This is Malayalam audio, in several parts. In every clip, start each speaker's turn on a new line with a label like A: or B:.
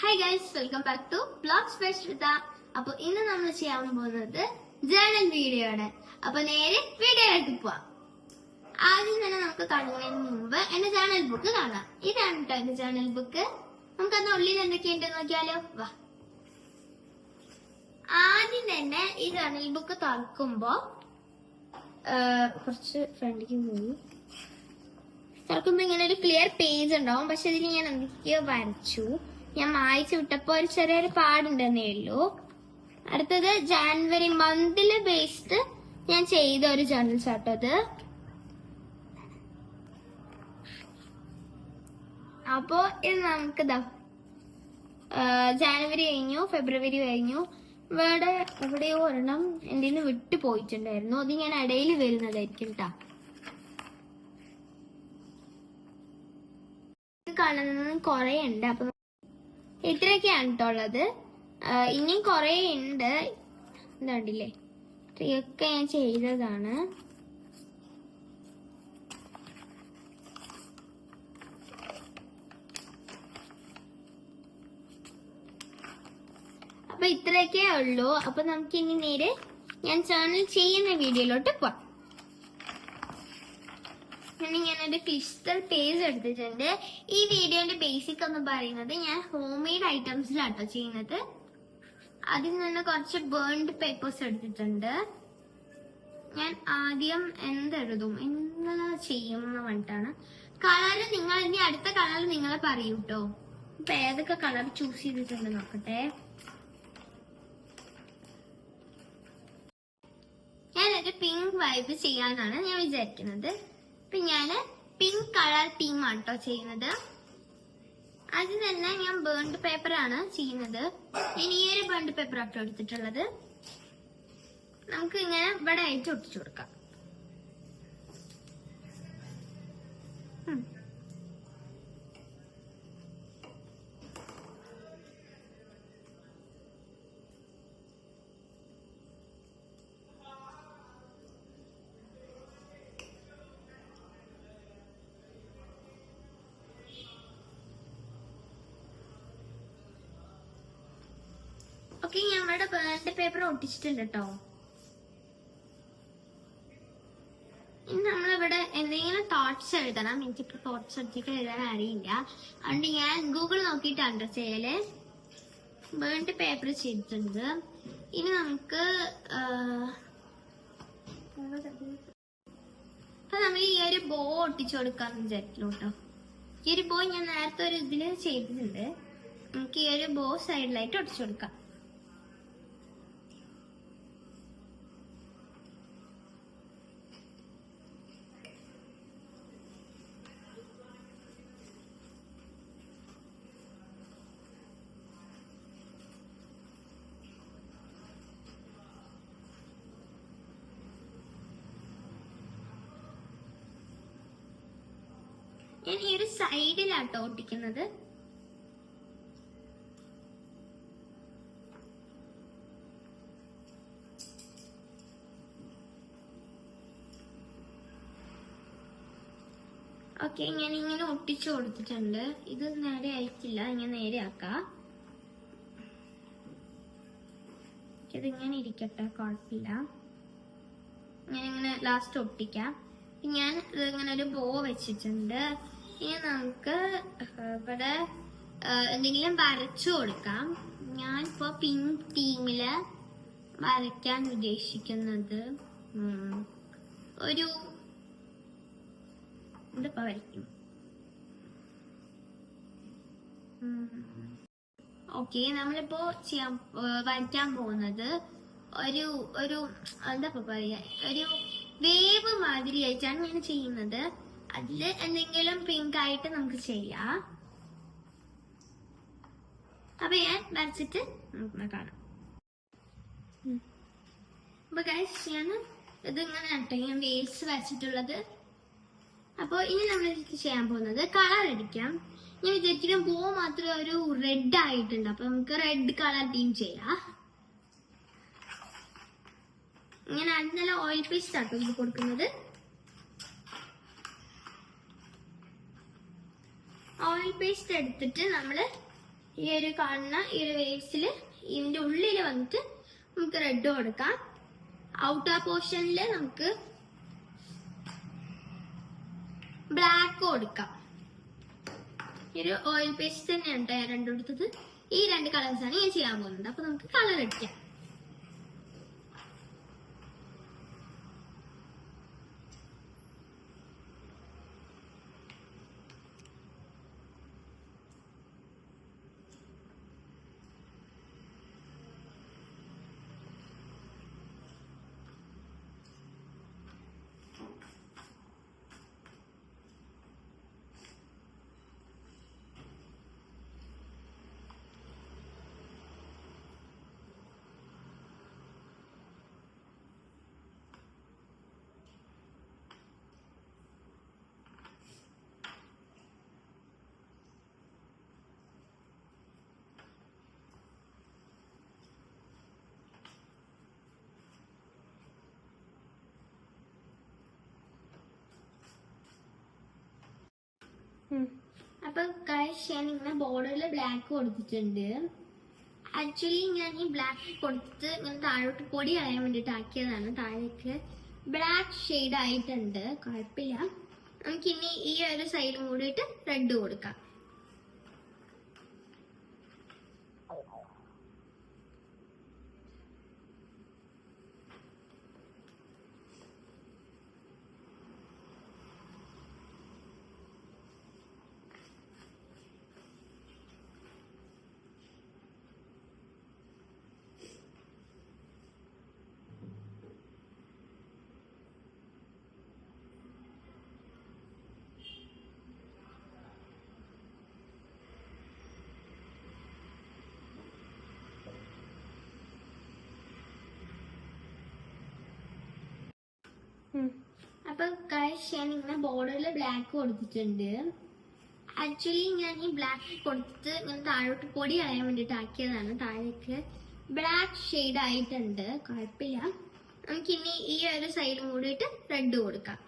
A: Hi guys, welcome back to Vlogs by Shritha. അപ്പോൾ ഇന്ന് നമ്മൾ ചെയ്യാൻ പോകുന്നത് ജേണൽ വീഡിയോ ആണ്. അപ്പോൾ നേരെ വീഡിയോയിലേക്ക് പോവാം. ആദ്യം തന്നെ നമുക്ക് കാണുന്നതിന് മുമ്പ് എന്റെ ജേണൽ ബുക്ക് കാണാം. ഇതാണ് കേട്ടോ എന്റെ ജേണൽ ബുക്ക്. നമുക്ക് അതിന്റെ ഉള്ളിൽ എന്തൊക്കെയുണ്ടെന്ന് നോക്കിയാലോ. വാ. ആദ്യം തന്നെ ഈ ജേണൽ ബുക്ക് തുറക്കുമ്പോ കുറച്ച് ഫ്രണ്ടിലേക്ക് പോയി തുറക്കുമ്പോ ഇങ്ങനെ ഒരു ക്ലിയർ പേജ് ഉണ്ടാവും. പക്ഷെ ഇതിന് ഞാൻ എന്തൊക്കെയോ വരച്ചു. ഞാൻ മായ്ച്ചു വിട്ടപ്പോ ഒരു ചെറിയൊരു പാടുണ്ടെന്നേ ഉള്ളൂ. അടുത്തത് ജാനുവരി മന്തില് ബേസ്ഡ് ഞാൻ ചെയ്ത ഒരു ജേർണൽ ചാർട്ട് അത്. അപ്പോ ഇത് നമുക്ക് ജാനുവരി കഴിഞ്ഞു, ഫെബ്രുവരി കഴിഞ്ഞു. എവിടെയോ ഒരെണ്ണം എന്റെ നിന്ന് വിട്ടു പോയിട്ടുണ്ടായിരുന്നു. അത് ഞാൻ ഇടയിൽ വരുന്നതായിരിക്കും കേട്ടാ. കാണുന്നത് കൊറേ ഉണ്ട്. അപ്പൊ ഇത്രയൊക്കെയാണ് കേട്ടോ ഉള്ളത്. ഇനിയും കൊറേ ഉണ്ട്. എന്താണ്ടില്ലേ, ഇത്രയൊക്കെ ഞാൻ ചെയ്തതാണ്. അപ്പൊ ഇത്രയൊക്കെ ഉള്ളൂ. അപ്പൊ നമുക്ക് ഇനി നേരെ ഞാൻ ചാനൽ ചെയ്യുന്ന വീഡിയോയിലോട്ട് പോവാം. ഞാനൊരു ക്രിസ്റ്റൽ പേജ് എടുത്തിട്ടുണ്ട്. ഈ വീഡിയോന്റെ ബേസിക് എന്ന് പറയുന്നത് ഞാൻ ഹോം മെയ്ഡ് ഐറ്റംസിലാട്ടോ ചെയ്യുന്നത്. അതിൽ നിന്ന് കുറച്ച് ബേൺഡ് പേപ്പേഴ്സ് എടുത്തിട്ടുണ്ട്. ഞാൻ ആദ്യം എന്തെഴുതും, എന്ത് ചെയ്യും എന്ന് പറഞ്ഞിട്ടാണ്. കളറ് നിങ്ങൾ ഇനി അടുത്ത കളർ നിങ്ങൾ പറയൂ കേട്ടോ. ഇപ്പൊ ഏതൊക്കെ കളർ ചൂസ് ചെയ്തിട്ടുണ്ട് നോക്കട്ടെ. ഞാനൊരു പിങ്ക് വൈബ് ചെയ്യാനാണ് ഞാൻ വിചാരിക്കുന്നത്. അപ്പൊ ഞാന് പിങ്ക് കളർ തീമാണ് കേട്ടോ ചെയ്യുന്നത്. അത് തന്നെ ഞാൻ ബേൺഡ് പേപ്പർ ആണ് ചെയ്യുന്നത്. ഞാൻ ഈ ഒരു ബേൺഡ് പേപ്പർ ആട്ടോ എടുത്തിട്ടുള്ളത്. നമുക്ക് ഇങ്ങനെ ഇവിടെ ആയിട്ട് ഒട്ടിച്ചു കൊടുക്കാം. ഓക്കെ, ഞാൻ ഇവിടെ ബേൺഡ് പേപ്പർ ഒട്ടിച്ചിട്ടുണ്ട് കേട്ടോ. ഇനി നമ്മളിവിടെ എന്തെങ്കിലും തോട്ട്സ് എഴുതണം. എനിക്കിപ്പോ തോട്ട്സ് ഒറ്റയ്ക്ക് എഴുതാൻ അറിയില്ല. അതുകൊണ്ട് ഞാൻ ഗൂഗിൾ നോക്കിയിട്ടാണ് ചെയ്യല്. ബേൺഡ് പേപ്പർ ചെയ്തിട്ടുണ്ട്. ഇനി നമുക്ക് അപ്പൊ നമ്മൾ ഈ ഒരു ബോ ഒട്ടിച്ചു കൊടുക്കാന്ന് വിചാരിക്കുന്നു കേട്ടോ. ഈ ഒരു ബോ ഞാൻ നേരത്തെ ഒരു ഇതില് ചെയ്തിട്ടുണ്ട്. നമുക്ക് ഈ ഒരു ബോ സൈഡിലായിട്ട് ഒട്ടിച്ചു കൊടുക്കാം. ഞാൻ ഈ ഒരു സൈഡിലാട്ടോ ഒട്ടിക്കുന്നത്. ഓക്കെ, ഞാൻ ഇങ്ങനെ ഒട്ടിച്ചു കൊടുത്തിട്ടുണ്ട്. ഇത് നേരെ ആയിട്ടില്ല, ഇങ്ങനെ നേരെ ആക്കാം. ഇതിങ്ങനെ ഇരിക്കട്ടെ, കുഴപ്പമില്ല. ഞാനിങ്ങനെ ലാസ്റ്റ് ഒട്ടിക്കാം. ഞാൻ ഇങ്ങനെ ഒരു ബോ വെച്ചിട്ടുണ്ട്. ഇനി നമുക്ക് ഇവിടെ എന്തെങ്കിലും വരച്ചു കൊടുക്കാം. ഞാനിപ്പോ പിങ്ക് തീമില് വരയ്ക്കാൻ ഉദ്ദേശിക്കുന്നത് ഒരു ഇതിപ്പോ വരയ്ക്കും. ഓക്കെ, നമ്മളിപ്പോ വരയ്ക്കാൻ പോകുന്നത് ഒരു ഒരു എന്താ പറയാ, ഒരു വേവ് മാതിരി ആയിട്ടാണ് ഞാൻ ചെയ്യുന്നത്. അതില് എന്തെങ്കിലും പിങ്ക് ആയിട്ട് നമുക്ക് ചെയ്യാം. അപ്പൊ ഞാൻ വരച്ചിട്ട് നമുക്ക് കാണാം. അപ്പൊ ഗൈസ്, ഞാൻ ഇതിങ്ങനെ ആട്ടോ ഞാൻ വേവ്സ് വരച്ചിട്ടുള്ളത്. അപ്പൊ ഇനി നമ്മൾ ചെയ്യാൻ പോകുന്നത് കളർ അടിക്കാം. ഞാൻ വിചാരിക്കുന്ന ബോ മാത്രം ഒരു റെഡ് ആയിട്ടുണ്ട്. അപ്പൊ നമുക്ക് റെഡ് കളർ തീം ചെയ്യാം. ഞാൻ നല്ല ഓയിൽ പേസ്റ്റ് ആട്ടോ ഇത് കൊടുക്കുന്നത്. ഓയിൽ പേസ്റ്റ് എടുത്തിട്ട് നമ്മള് ഈ ഒരു കാണുന്ന ഈ ഒരു വേവ്സിൽ ഇതിന്റെ ഉള്ളിൽ വന്നിട്ട് നമുക്ക് റെഡ് കൊടുക്കാം. ഔട്ടർ പോർഷനിൽ നമുക്ക് ബ്ലാക്ക് കൊടുക്കാം. ഈ ഒരു ഓയിൽ പേസ്റ്റ് തന്നെയാണ് ഞാൻ രണ്ടും എടുത്തത്. ഈ 2 കളേഴ്സാണ് ഞാൻ ചെയ്യാൻ പോകുന്നത്. അപ്പൊ നമുക്ക് കളർ അടിക്കാം. അപ്പൊ ഞാൻ ഇങ്ങനെ ബോർഡറിൽ ബ്ലാക്ക് കൊടുത്തിട്ടുണ്ട്. ആക്ച്വലി ഞാൻ ഈ ബ്ലാക്ക് കൊടുത്തിട്ട് ഇങ്ങനെ താഴോട്ട് പൊടി കളയാൻ വേണ്ടിട്ട് ആക്കിയതാണ്. താഴേക്ക് ബ്ലാക്ക് ഷെയ്ഡ് ആയിട്ടുണ്ട്, കുഴപ്പമില്ല. നമുക്കിനി ഈ ഒരു സൈഡും കൂടിയിട്ട് റെഡ് കൊടുക്കാം. അപ്പൊ ഞാൻ ഇങ്ങനെ ബോർഡറിൽ ബ്ലാക്ക് കൊടുത്തിട്ടുണ്ട്. ആക്ച്വലി ഞാൻ ഈ ബ്ലാക്ക് കൊടുത്തിട്ട് ഇങ്ങനെ താഴോട്ട് പൊടി കളയാൻ വേണ്ടിട്ട് ആക്കിയതാണ്. താഴേക്ക് ബ്ലാക്ക് ഷെയ്ഡ് ആയിട്ടുണ്ട്, കുഴപ്പമില്ല. നമുക്കിനി ഈ ഒരു സൈഡും കൂടിയിട്ട് റെഡ് കൊടുക്കാം.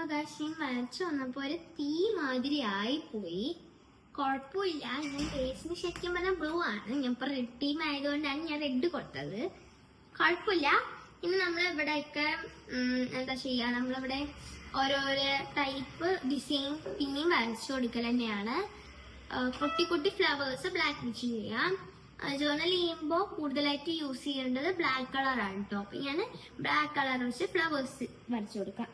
A: ആകാശം വരച്ചു വന്നപ്പോ ഒരു തീ മാതിരി ആയിപ്പോയി. കുഴപ്പമില്ല. ഞാൻ ഫേസിന് ശരിക്കും പറഞ്ഞാൽ ബ്ലൂ ആണ്. ഞാൻ ഇപ്പൊ റെഡ് ടീം ആയതുകൊണ്ടാണ് ഞാൻ റെഡ് കൊടുത്തത്. കുഴപ്പമില്ല. ഇനി നമ്മൾ ഇവിടെയൊക്കെ എന്താ ചെയ്യാ, നമ്മളിവിടെ ഓരോരോ ടൈപ്പ് ഡിസൈൻ പിന്നെയും വരച്ചു കൊടുക്കൽ തന്നെയാണ്. കുട്ടി കുട്ടി ഫ്ലവേഴ്സ് ബ്ലാക്ക് വെച്ച് ചെയ്യാം. ജേർണൽ ചെയ്യുമ്പോൾ കൂടുതലായിട്ട് യൂസ് ചെയ്യേണ്ടത് ബ്ലാക്ക് കളറാണ് കേട്ടോ. അപ്പൊ ഞാൻ ബ്ലാക്ക് കളർ വെച്ച് ഫ്ലവേഴ്സ് വരച്ചു കൊടുക്കാം.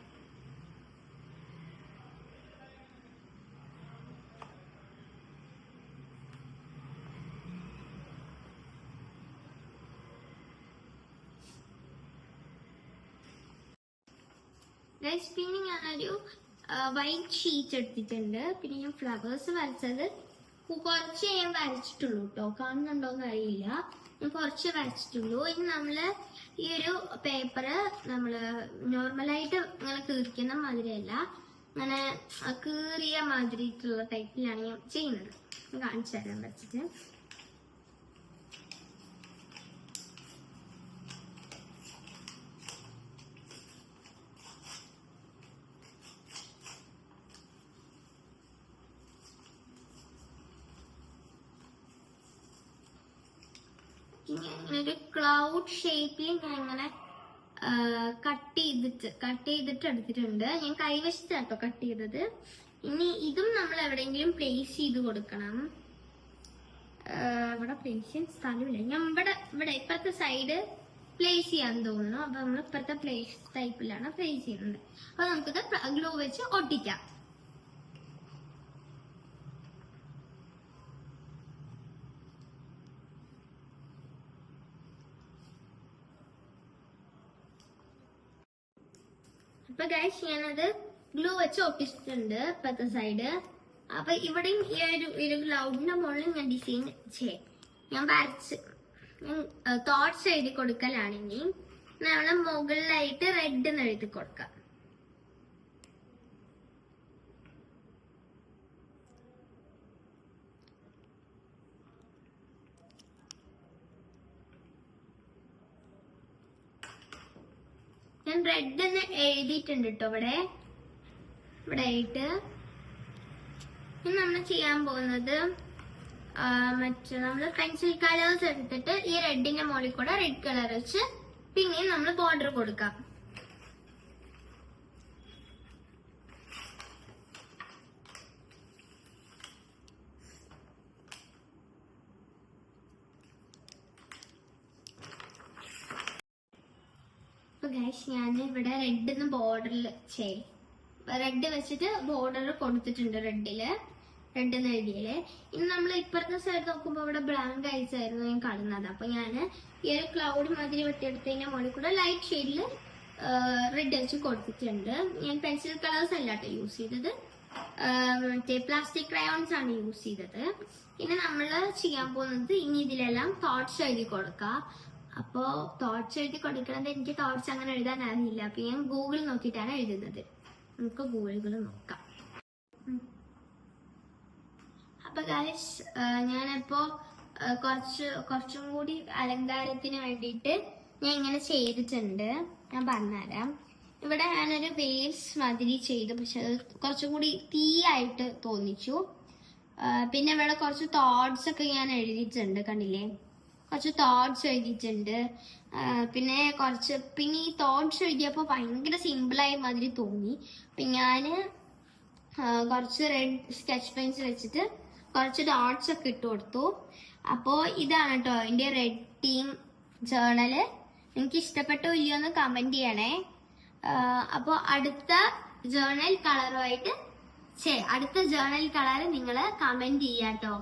A: പിന്നെ ഞാനൊരു വൈറ്റ് ഷീറ്റ് എടുത്തിട്ടുണ്ട്. പിന്നെ ഞാൻ ഫ്ലവേഴ്സ് വരച്ചത് കുറച്ച് ഞാൻ വരച്ചിട്ടുള്ളൂ കേട്ടോ, കാണുന്നുണ്ടോന്ന് അറിയില്ല. ഞാൻ കുറച്ച് വരച്ചിട്ടുള്ളൂ. ഇനി നമ്മള് ഈ ഒരു പേപ്പറ് നമ്മള് നോർമലായിട്ട് ഇങ്ങനെ കീറിക്കുന്ന മാതിരിയല്ല, അങ്ങനെ കീറിയ മാതിരിയിട്ടുള്ള ടൈപ്പിലാണ് ഞാൻ ചെയ്യുന്നത്. കാണിച്ചു തരാൻ വരച്ചിട്ട്. ഇങ്ങനെ ക്ലൗഡ് ഷേപ്പിൽ ഞാൻ ഇങ്ങനെ കട്ട് ചെയ്തിട്ട് എടുത്തിട്ടുണ്ട്. ഞാൻ കൈവശത്താട്ടോ കട്ട് ചെയ്തത്. ഇനി ഇതും നമ്മൾ എവിടെയെങ്കിലും പ്ലേസ് ചെയ്ത് കൊടുക്കണം. ഇവിടെ പ്ലേസ് ചെയ്യാൻ സ്ഥലമില്ല. ഞാൻ ഇവിടെ ഇപ്പുറത്തെ സൈഡ് പ്ലേസ് ചെയ്യാൻ തോന്നുന്നു. അപ്പൊ നമ്മൾ ഇപ്പുറത്തെ പ്ലേസ് ടൈപ്പിലാണ് പ്ലേസ് ചെയ്യുന്നത്. അപ്പൊ നമുക്കിത് ഗ്ലൂ വെച്ച് ഒട്ടിക്കാം. അപ്പൊ ഗൈസ് ഞാനത് ഗ്ലൂ വെച്ച് ഒട്ടിച്ചിട്ടുണ്ട് ഇപ്പത്തെ സൈഡ്. അപ്പൊ ഇവിടെയും ഈ ഒരു ക്ലൗഡിന്റെ മുകളിൽ ഞാൻ ഡിസൈൻ ചെയ്യാം. ഞാൻ വരച്ച് തോട്ട്സ് എഴുതി കൊടുക്കലാണെങ്കിൽ നമ്മള് മുകളിലായിട്ട് റെഡ് എന്ന് എഴുതി കൊടുക്കാം. ഞാൻ റെഡ് എന്ന് എഴുതിയിട്ടുണ്ട് കേട്ടോ ഇവിടെ ആയിട്ട്. ഇനി നമ്മൾ ചെയ്യാൻ പോകുന്നത് നമ്മള് പെൻസിൽ കളേഴ്സ് എടുത്തിട്ട് ഈ റെഡിന്റെ മുകളിൽ കൂടെ റെഡ് കളർ വെച്ച് പിന്നെയും നമ്മൾ ബോർഡർ കൊടുക്കാം. അപ്പൊ ഗൈസ് ഞാൻ ഇവിടെ റെഡ് ബോർഡറിൽ റെഡ് വെച്ചിട്ട് ബോർഡർ കൊടുത്തിട്ടുണ്ട് റെഡ് എന്ന് എഴുതിയില്. ഇനി നമ്മൾ ഇപ്പുറത്തെ സൈഡ് നോക്കുമ്പോ ഇവിടെ ബ്ലാങ്ക് ഐസ് ആയിരുന്നു ഞാൻ കാണുന്നത്. അപ്പൊ ഞാൻ ഈ ഒരു ക്ലൗഡ് മാതിരി വെട്ടിയെടുത്തതിന്റെ മുകളിൽ കൂടെ ലൈറ്റ് ഷെയ്ഡിൽ റെഡ് വെച്ച് കൊടുത്തിട്ടുണ്ട്. ഞാൻ പെൻസിൽ കളേഴ്സ് അല്ലാട്ടോ യൂസ് ചെയ്തത്, മറ്റേ പ്ലാസ്റ്റിക് ക്രയോൺസ് ആണ് യൂസ് ചെയ്തത്. പിന്നെ നമ്മള് ചെയ്യാൻ പോകുന്നത് ഇനി ഇതിലെല്ലാം തോട്ട്സ് എഴുതി കൊടുക്കാം. അപ്പോ തോട്ട്സ് എഴുതി കൊടുക്കണത് എനിക്ക് തോട്ട്സ് അങ്ങനെ എഴുതാൻ അറിയില്ല. അപ്പൊ ഞാൻ ഗൂഗിൾ നോക്കിയിട്ടാണ് എഴുതുന്നത്. നമുക്ക് ഗൂഗിൾ നോക്കാം. അപ്പൊ ഗൈസ് ഞാനിപ്പോ കുറച്ചും കൂടി അലങ്കാരത്തിന് വേണ്ടിയിട്ട് ഞാൻ ഇങ്ങനെ ചെയ്തിട്ടുണ്ട്. ഞാൻ പറഞ്ഞുതരാം. ഇവിടെ ഞാനൊരു വേവ്സ് മാതിരി ചെയ്തു, പക്ഷെ അത് കുറച്ചും കൂടി തീയായിട്ട് തോന്നിച്ചു. പിന്നെ ഇവിടെ കുറച്ച് തോട്ട്സ് ഒക്കെ ഞാൻ എഴുതിയിട്ടുണ്ട്, കണ്ടില്ലേ? കുറച്ച് തോട്ട്സ് എഴുതിയിട്ടുണ്ട്. പിന്നെ ഈ തോട്ട്സ് എഴുതിയപ്പോൾ ഭയങ്കര സിമ്പിളായ മാതിരി തോന്നി. പിന്നെ ഞാന് കുറച്ച് റെഡ് സ്കെച്ച് പെൻസിൽ വെച്ചിട്ട് കുറച്ച് ഡോട്ട്സ് ഒക്കെ ഇട്ട് കൊടുത്തു. അപ്പോ ഇതാണ് കേട്ടോ എന്റെ റെഡ് ടീം ജേർണല്. എനിക്ക് ഇഷ്ടപ്പെട്ടോ ഇല്ലയോ എന്ന് കമന്റ് ചെയ്യണേ. അപ്പോ അടുത്ത ജേർണൽ കളറുമായിട്ട് അടുത്ത ജേർണൽ കളർ നിങ്ങള് കമന്റ് ചെയ്യാട്ടോ.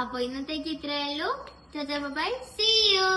A: അപ്പൊ ഇന്നത്തേക്ക് ഇത്രയേ ഉള്ളൂ. Bye, see U.